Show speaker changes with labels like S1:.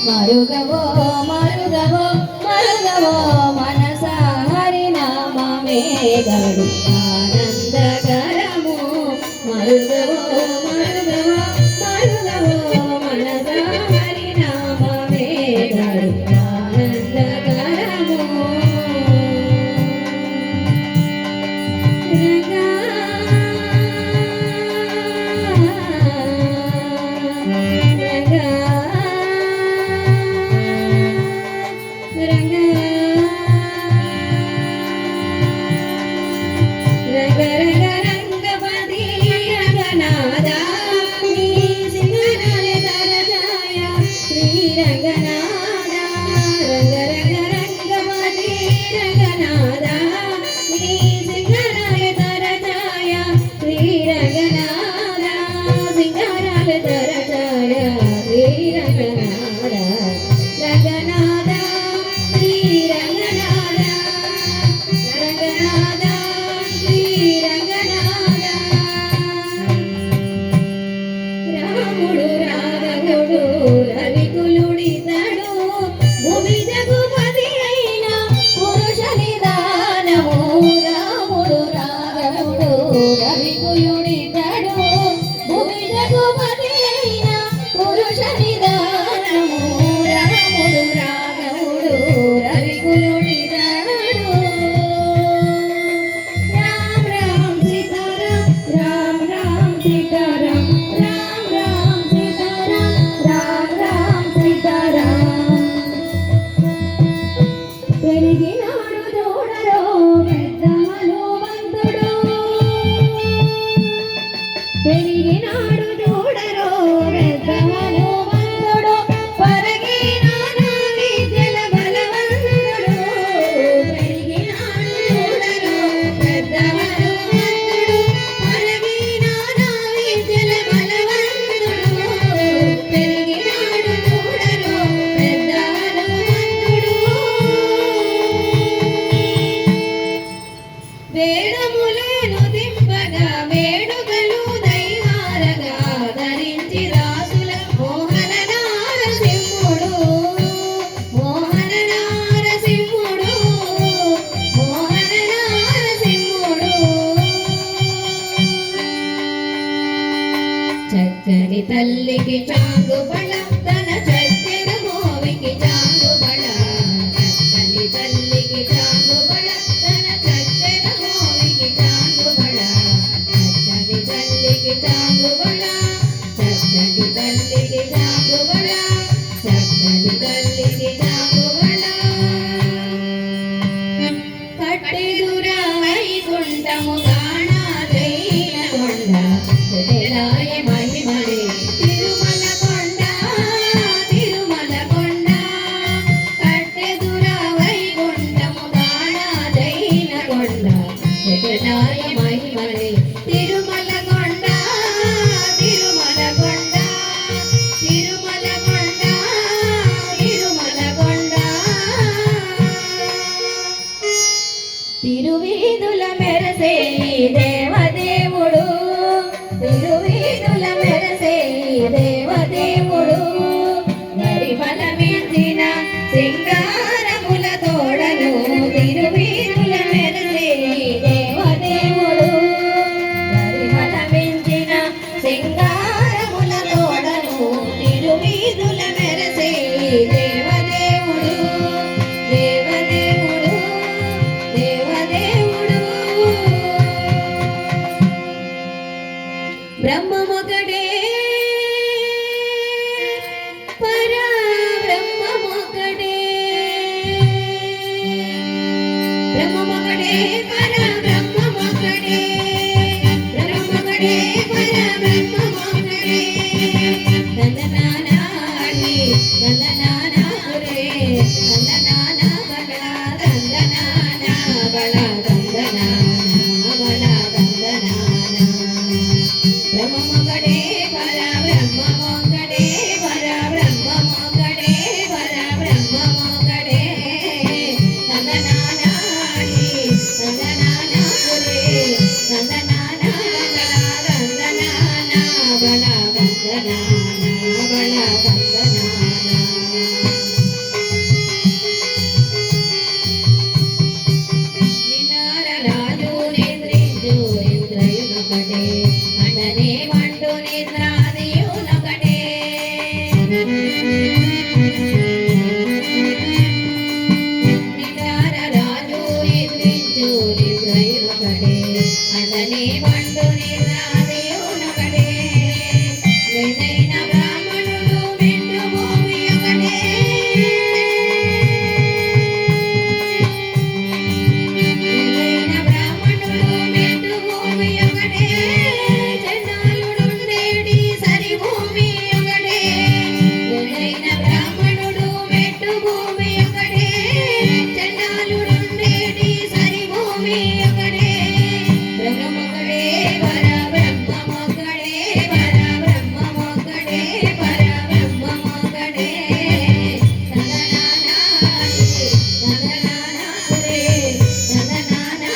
S1: మరుగవో మరుగవో మరుగవో మనస హరినామమే గడు ఆనందకరము మరుగవో మరుగవో మరుగవో మనస హరినామమే గడు ఆనందకరము చక్కని తల్లికి చాంగుబళ తన చక్కెర మోవికి చాంగుబళ చక్కని తల్లికి చాంగుబళ తన చక్కెర మోవికి చాంగుబళ చక్కని తల్లికి చాంగుబళ చక్కని తల్లికి చాంగుబళ చక్కని తల్లికి చాంగుబళ కట్టెదురా వైకుంఠము గాణాదైన కొండ తెలాయ మహిమలే తిరుమల కొండ తిరుమల కొండ కట్టెదురా వైకుంఠము గాణాదైన కొండ తెలాయ మహిమలే తిరుమల కొండ తిరుమల కొండ తిరుమల కొండ తిరుమల కొండ తిరువీధుల మెరసే దేవదేవుడు తిరువీధుల మెరసే దేవదేవుడు గరిమల మించిన సింగారముల తోడను తిరువీధుల మెరసే దేవదేవుడు గరిమల మించిన సింగారముల తోడను తిరువీధుల మెరసే దేవదేవుడు దేవదేవుడు దేవదేవుడు బ్రహ్మమొకడే పరబ్రహ్మమొకడే బ్రహ్మమొకడే